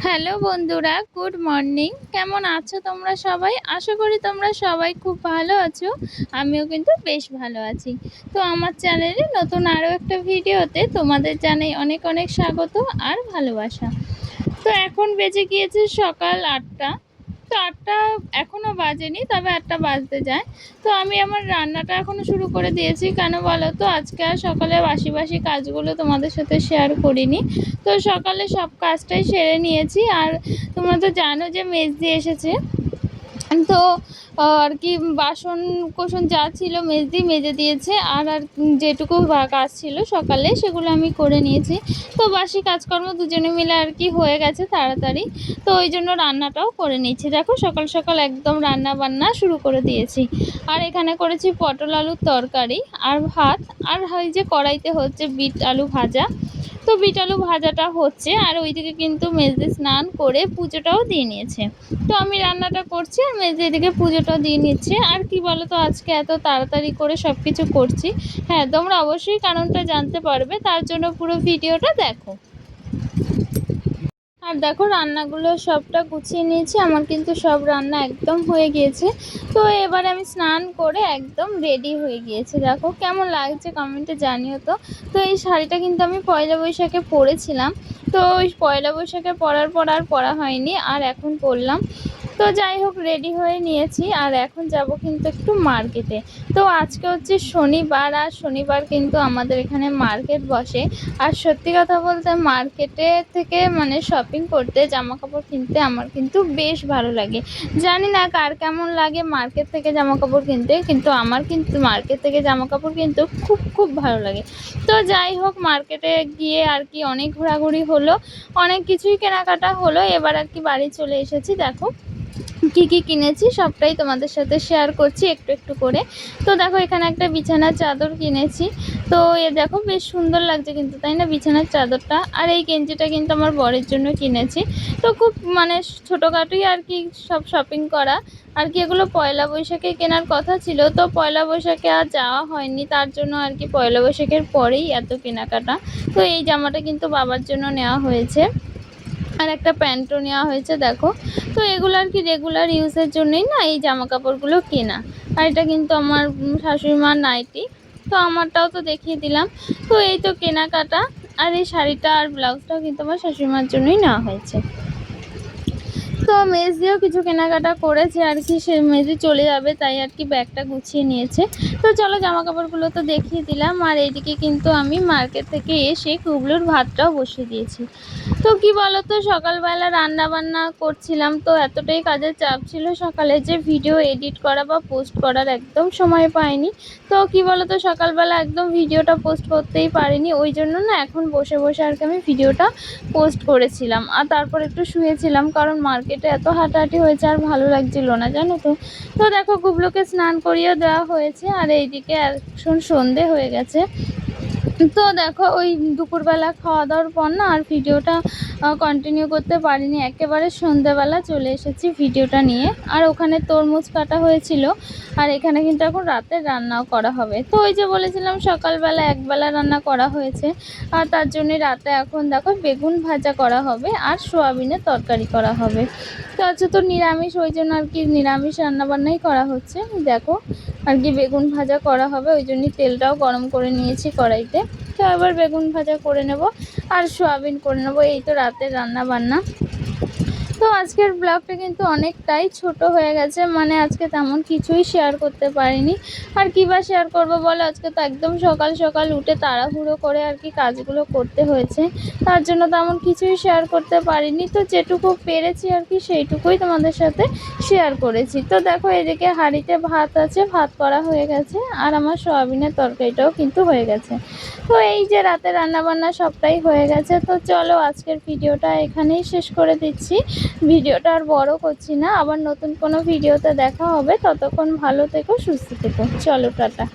Hello বন্ধুরা, good morning. কেমন আছো তোমরা সবাই? আশা করি তোমরা সবাই খুব ভালো আছো। আমিও কিন্তু বেশ ভালো আছি। তো আমার চ্যানেলে নতুন আরও একটা ভিডিওতে তোমাদের জানাই অনেক অনেক স্বাগত আর ভালোবাসা। তো এখন বেজে গিয়েছে সকাল ৮টা। তো ৮টা এখনও বাজেনি, তবে ৮টা বাজতে যায়। তো আমি আমার রান্নাটা এখনও শুরু করে দিয়েছি। কেন বলো তো, আজকে আর সকালে বাসি বাসি কাজগুলো তোমাদের সাথে শেয়ার করিনি। তো সকালে সব কাজটাই সেরে নিয়েছি। আর তোমরা তো জানো যে মেজদি এসেছে, তো আর কি বাসন কোসন যা ছিল মেজদি মেজে দিয়েছে। আর যেটুকু কাজ ছিল সকালে সেগুলো আমি করে নিয়েছি। তো বাসি কাজকর্ম দুজনে মিলে আর কি হয়ে গেছে তাড়াতাড়ি। তো ওই জন্য রান্নাটাও করে নিচ্ছি। দেখো সকাল সকাল একদম রান্না বান্না শুরু করে দিয়েছি। আর এখানে করেছি পটল আলুর তরকারি আর ভাত। আর ওই যে কড়াইতে হচ্ছে বিট আলু ভাজা। তো বিট আলু ভাজাটা হচ্ছে, আর ওইদিকে কিন্তু মেজদি স্নান করে পুজোটাও দিয়ে নিয়েছে। তো আমি রান্নাটা করছি আর মেজদি এদিকে পুজোটা দিয়ে নিচ্ছে। আর কি বলো তো, আজকে এত তাড়াতাড়ি করে সব কিছু করছি। হ্যাঁ, তোমরা অবশ্যই কারণটা জানতে পারবে, তার জন্য পুরো ভিডিওটা দেখো। আর দেখো রান্নাগুলো সবটা গুছিয়ে নিয়েছি, আমার কিন্তু সব রান্না একদম হয়ে গিয়েছে। তো এবার আমি স্নান করে একদম রেডি হয়ে গিয়েছি। দেখো কেমন লাগছে কমেন্টে জানিও তো। তো এই শাড়িটা কিন্তু আমি পয়লা বৈশাখে পরেছিলাম। তো ওই পয়লা বৈশাখে পরার পর আর পরা হয়নি, আর এখন পরলাম। তো যাই হোক, রেডি হয়ে নিয়েছি। আর এখন যাব কিন্তু একটু মার্কেটে। তো আজকে হচ্ছে শনিবার, আর শনিবার কিন্তু আমাদের এখানে মার্কেট বসে। আর সত্যি কথা বলতে মার্কেটে থেকে মানে শপিং করতে, জামা কাপড় কিনতে আমার কিন্তু বেশ ভালো লাগে। জানি না কার কেমন লাগে মার্কেট থেকে জামা কাপড় কিনতে, কিন্তু আমার কিন্তু মার্কেট থেকে জামা কাপড় কিনতে খুব খুব ভালো লাগে। তো যাই হোক, মার্কেটে গিয়ে আর কি অনেক ঘোরাঘুরি হলো, অনেক কিছুই কেনাকাটা হলো। এবার আর কি বাড়ি চলে এসেছি। দেখো কি কি কিনেছি সবটাই তোমাদের সাথে শেয়ার করছি একটু একটু করে। তো দেখো এখানে একটা বিছানার চাদর কিনেছি। তো এ দেখো বেশ সুন্দর লাগছে কিন্তু, তাই না, বিছানার চাদরটা। আর এই গেঞ্জিটা কিন্তু আমার বরের জন্য কিনেছি। তো খুব মানে ছোটোখাটোই আর কি সব শপিং করা। আর কি এগুলো পয়লা বৈশাখে কেনার কথা ছিল, তো পয়লা বৈশাখে আর যাওয়া হয়নি, তার জন্য আর কি পয়লা বৈশাখের পরেই এত কেনাকাটা। তো এই জামাটা কিন্তু বাবার জন্য নেওয়া হয়েছে, আর একটা প্যান্টও নেওয়া হয়েছে দেখো। তো এগুলো আর কি রেগুলার ইউজের জন্যই না এই জামা কাপড়গুলো কেনা। আর এটা কিন্তু আমার শাশুড়ি মার নাইটি। তো আমারটাও তো দেখিয়ে দিলাম। তো এই তো কেনাকাটা। আর এই শাড়িটা আর ব্লাউজটাও কিন্তু আমার শাশুড়ি মার জন্যই নেওয়া হয়েছে। তো মেজদিও কিছু কেনাকাটা করেছে আর কি, সে মেজদি চলে যাবে তাই আর কি ব্যাগটা গুছিয়ে নিয়েছে। তো চলো জামা কাপড়গুলো তো দেখিয়ে দিলাম। আর এইদিকে কিন্তু আমি মার্কেট থেকে এসে কুবলুর ভাতটাও বসিয়ে দিয়েছি। তো কি বলতো, সকালবেলা রান্না বান্না করছিলাম, তো এতটাই কাজের চাপ ছিল সকালে যে ভিডিও এডিট করা বা পোস্ট করার একদম সময় পাইনি। তো কি বলতো, সকালবেলা একদম ভিডিওটা পোস্ট করতেই পারিনি। ওই জন্য না এখন বসে বসে আর কি আমি ভিডিওটা পোস্ট করেছিলাম। আর তারপর একটু শুয়েছিলাম, কারণ মার্কেটে এত হাঁটাহাঁটি হয়েছে আর ভালো লাগছিল না, জানো তো। তো দেখো গুবলুকে স্নান করিয়েও দেওয়া হয়েছে। আর এইদিকে এখন সন্ধে হয়ে গেছে। তো দেখো ওই দুপুরবেলা খাওয়া দাওয়ার পর না আর ভিডিওটা কন্টিনিউ করতে পারিনি, একেবারে সন্ধ্যেবেলা চলে এসেছি ভিডিওটা নিয়ে। আর ওখানে তরমুজ কাটা হয়েছিল। আর এখানে কিন্তু এখন রাতের রান্নাও করা হবে। তো ওই যে বলেছিলাম সকালবেলা একবেলা রান্না করা হয়েছে, আর তার জন্যে রাতে এখন দেখো বেগুন ভাজা করা হবে আর সোয়াবিনের তরকারি করা হবে। তো আজকে তো নিরামিষ, ওই জন্য আর কি নিরামিষ রান্নাবান্নাই করা হচ্ছে। দেখো আর কি বেগুন ভাজা করা হবে, ওই জন্যই তেলটাও গরম করে নিয়েছি কড়াইতে। তো এবার বেগুন ভাজা করে নেব আর সোয়াবিন করে নেব, এই তো রাতের রান্না বান্না। তো আজকের ব্লগটা কিন্তু অনেকটাই ছোট হয়ে গেছে, মানে আজকে তেমন কিছুই শেয়ার করতে পারিনি। আর কী বা শেয়ার করবো বলো, আজকে তো একদম সকাল সকাল উঠে তাড়াহুড়ো করে আর কি কাজগুলো করতে হয়েছে, তার জন্য তেমন কিছুই শেয়ার করতে পারিনি। তো যেটুকু পেরেছি আর কি সেইটুকুই তোমাদের সাথে শেয়ার করেছি। তো দেখো এদিকে হাঁড়িতে ভাত আছে, ভাত করা হয়ে গেছে, আর আমার সয়াবিনের তরকারিটাও কিন্তু হয়ে গেছে। তো এই যে রাতে রান্নাবান্না সবটাই হয়ে গেছে। তো চলো আজকের ভিডিওটা এখানেই শেষ করে দিচ্ছি। ভিডিওটা আর বড় করছি না, আবার নতুন কোনো ভিডিওতে দেখা হবে। ততক্ষণ ভালো থেকো, সুস্থ থেকো। চলো টাটা।